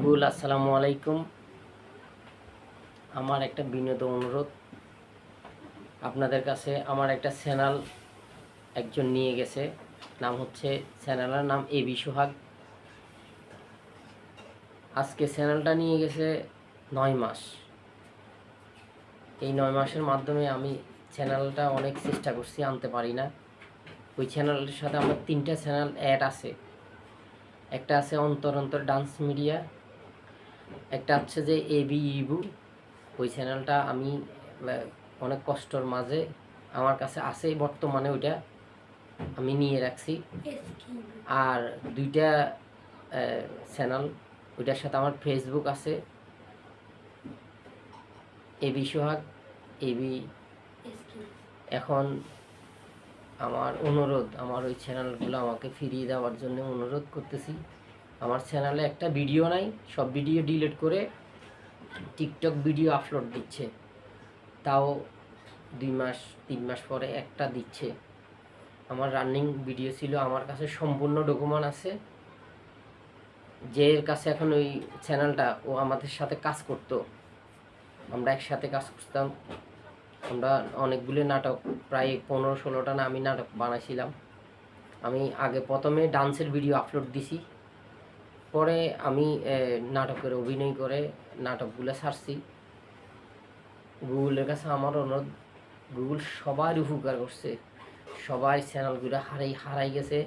Google আসসালামু আলাইকুম। আমার একটা বিনীত অনুরোধ আপনাদের কাছে। আমার একটা চ্যানেল একজন নিয়ে গেছে, নাম হচ্ছে চ্যানেলের নাম এবি সোহাগ। আজকে চ্যানেলটা নিয়ে গেছে 9 মাস। এই 9 মাসের মাধ্যমে আমি চ্যানেলটা অনেক চেষ্টা করছি, আনতে পারি না। ওই চ্যানেলটার সাথে আমার 3টা চ্যানেল অ্যাড আছে। একটা আছে অন্তর অন্তর ডান্স মিডিয়া, একটা হচ্ছে যে এবি ইবু। ওই চ্যানেলটা আমি অনেক কষ্টর মাঝে আমার কাছে আছে, বর্তমানে ওইটা আমি নিয়ে রাখছি। আর 2টা চ্যানেল, ওইটার সাথে আমার ফেসবুক আছে, এবি সোহাগ, এবি। এখন আমার অনুরোধ, আমার ওই চ্যানেলগুলো আমাকে ফিরিয়ে দেওয়ার জন্য অনুরোধ করতেছি। আমার চ্যানেলে একটা ভিডিও নাই, সব ভিডিও ডিলিট করে টিকটক ভিডিও আপলোড দিচ্ছে, তাও 2 মাস 3 মাস পরে একটা দিচ্ছে। আমার রানিং ভিডিও ছিল, আমার কাছে সম্পূর্ণ ডকুমেন্ট আছে। যে কাছে এখন ওই চ্যানেলটা, ও আমাদের সাথে কাজ করতো, আমরা একসাথে কাজ করতাম। আমরা অনেকগুলো নাটক, প্রায় 15-16টা না আমি নাটক বানাইছিলাম। আমি আগে প্রথমে ডান্সের ভিডিও আপলোড দিছি, পরে আমি নাটকের অভিনয় করে নাটকগুলো ছাড়ছি। গুগলের কাছে আমার অনুরোধ, গুগল সবার উপকার করছে, সবাই চ্যানেলগুলো হারাই গেছে,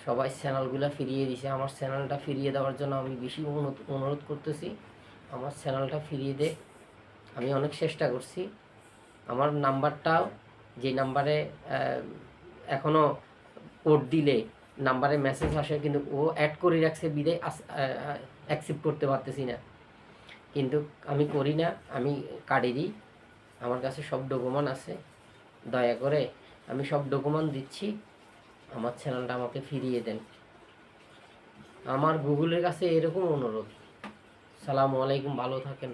সবাই চ্যানেলগুলো ফিরিয়ে দিছে। আমার চ্যানেলটা ফিরিয়ে দেওয়ার জন্য আমি বেশি অনুরোধ করতেছি, আমার চ্যানেলটা ফিরিয়ে দে। আমি অনেক চেষ্টা করছি। আমার নাম্বারটাও, যে নাম্বারে এখনও কোড দিলে নাম্বারে মেসেজ আসে, কিন্তু ও অ্যাড করে রাখছে বিদায় অ্যাকসেপ্ট করতে পারতেছি না। কিন্তু আমি করি না, আমি কাটি দিই। আমার কাছে সব ডকুমেন্ট আছে, দয়া করে আমি সব ডকুমেন্ট দিচ্ছি, আমার চ্যানেলটা আমাকে ফিরিয়ে দেন। আমার গুগলের কাছে এরকম অনুরোধ। সালামু আলাইকুম, ভালো থাকেন।